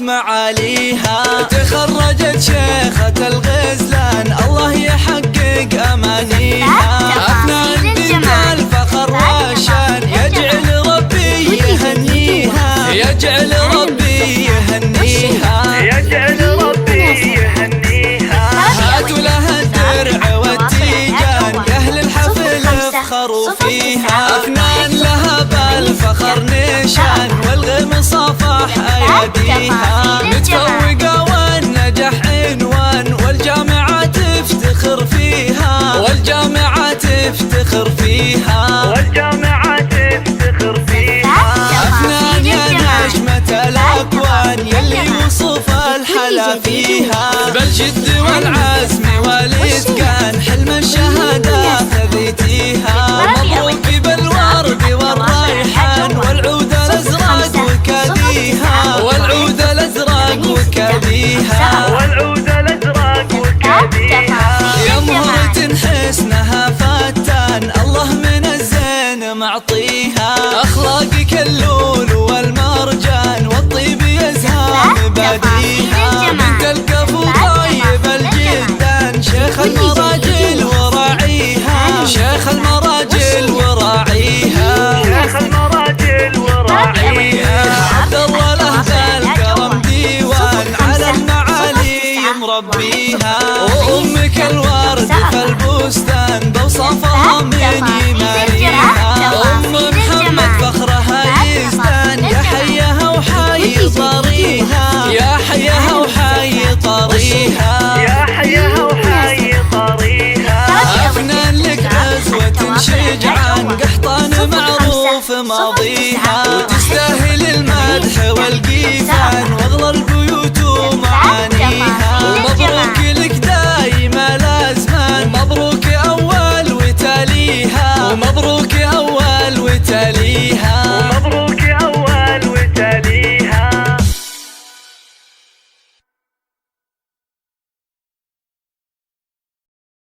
معاليها. تخرجت شيخة الغزلان الله يحقق أمانيها. أفنان بنا الفخر والشان يجعل ربي يهنيها، يجعل ربي يهنيها، يجعل ربي يهنيها. هاتوا لها الدرع والتيجان يا أهل الحفل افخروا فيها. أفنان لها بالفخر نشان والغم صافح أيديها. متفوقة والنجاح عنوان والجامعة تفتخر فيها، والجامعة تفتخر فيها، والجامعة تفتخر فيها. أفنان يا نجمة الأكوان يلي وصف الحلا فيها. بالجد والعزم والإتقان حلم الشهادة ثبتيها. مبروك بالورد والريحان والعود الأزرق وكاديها، والعود الأزرق وكاديها، والعود الأزرق وكاديها. يا مهرة حسنها فتان الله من الزين معطيها. أخلاقك اللول والمرجان والطيب يزهى مباديها. بنت الكفو طيب الجدان شيخ المراجل وراعيها، شيخ المراجل وراعيها، شيخ المراجل وراعيها. عبد الله له ذا الكرم ديوان على المعالي مربيها. وأمك الورد في البستان بوصفها من يماريها. أم محمد فخرها يزدان يا حيها وحي طريها، يا حيها وحي طريها، يا حيها وحي طريها. أفنان لك عزوة شجعان قحطان معروف ماضيها. وتستاهل المدح والقيفان واغلى البيوت ومعانيها. ومبروك لك دايما الازمان، ومبروك اول وتاليها، ومبروك اول وتاليها.